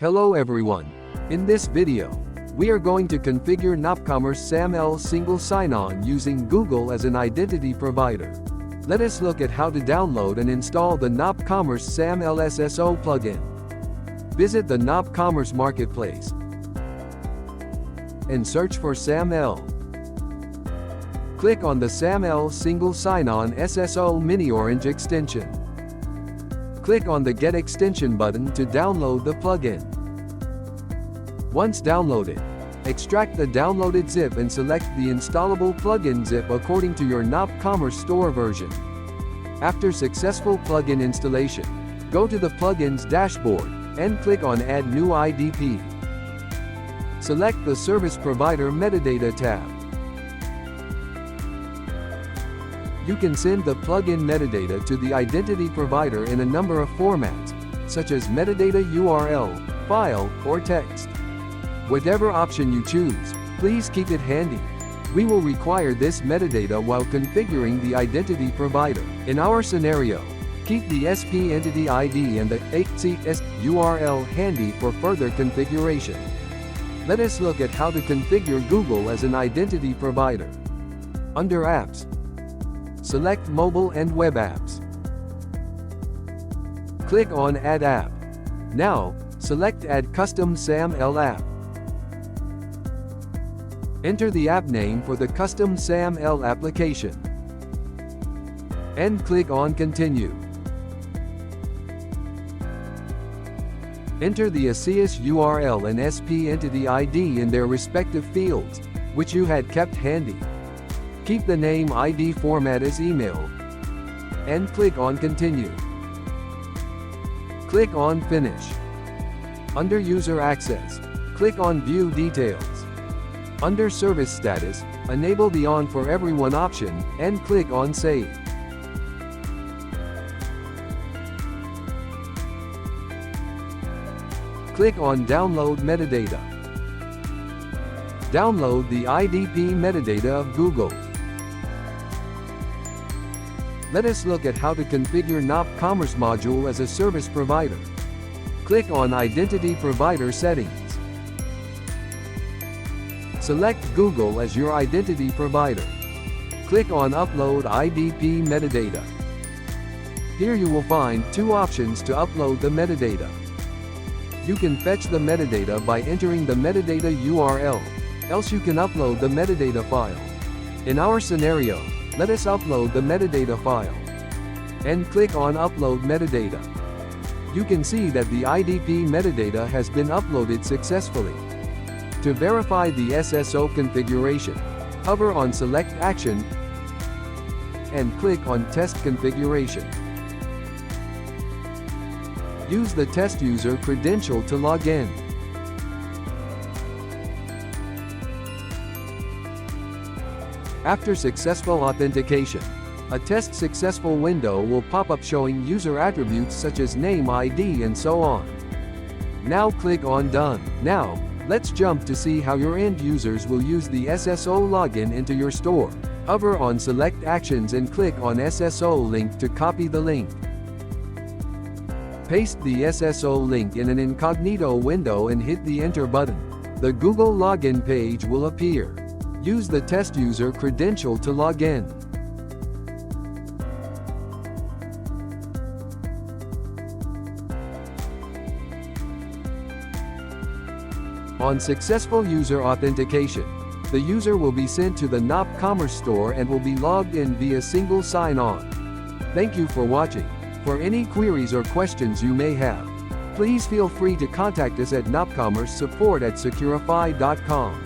Hello everyone. In this video, we are going to configure nopCommerce SAML Single Sign-On using Google as an identity provider. Let us look at how to download and install the nopCommerce SAML SSO plugin. Visit the nopCommerce marketplace and search for SAML. Click on the SAML Single Sign-On SSO Mini Orange extension. Click on the Get Extension button to download the plugin. Once downloaded, extract the downloaded zip and select the installable plugin zip according to your nopCommerce store version. After successful plugin installation, go to the plugins dashboard and click on Add New IDP. Select the Service Provider Metadata tab. You can send the plugin metadata to the identity provider in a number of formats, such as metadata URL, file, or text. Whatever option you choose, please keep it handy. We will require this metadata while configuring the identity provider. In our scenario, keep the SP entity ID and the ACS URL handy for further configuration. Let us look at how to configure Google as an identity provider. Under Apps, select Mobile and Web Apps. Click on Add App. Now, select Add Custom SAML App. Enter the app name for the custom SAML application and click on Continue. Enter the ACS URL and SP entity ID in their respective fields, which you had kept handy. Keep the name ID format as email and click on Continue. Click on Finish. Under User Access, click on View Details. Under Service Status, enable the On for Everyone option and click on Save. Click on Download Metadata. Download the IDP metadata of Google. Let us look at how to configure nopCommerce module as a service provider. Click on Identity Provider Settings. Select Google as your identity provider. Click on Upload IDP Metadata. Here you will find two options to upload the metadata. You can fetch the metadata by entering the metadata URL, else you can upload the metadata file. In our scenario, let us upload the metadata file and click on Upload Metadata. You can see that the IDP metadata has been uploaded successfully. To verify the SSO configuration, hover on Select Action and click on Test Configuration. Use the test user credential to log in. After successful authentication, a Test Successful window will pop up showing user attributes such as name, ID, and so on. Now click on Done. Now, let's jump to see how your end users will use the SSO login into your store. Hover on Select Actions and click on SSO link to copy the link. Paste the SSO link in an incognito window and hit the Enter button. The Google login page will appear. Use the test user credential to log in. On successful user authentication, the user will be sent to the nopCommerce store and will be logged in via Single Sign-On. Thank you for watching. For any queries or questions you may have, please feel free to contact us at nopCommerce support@securify.com.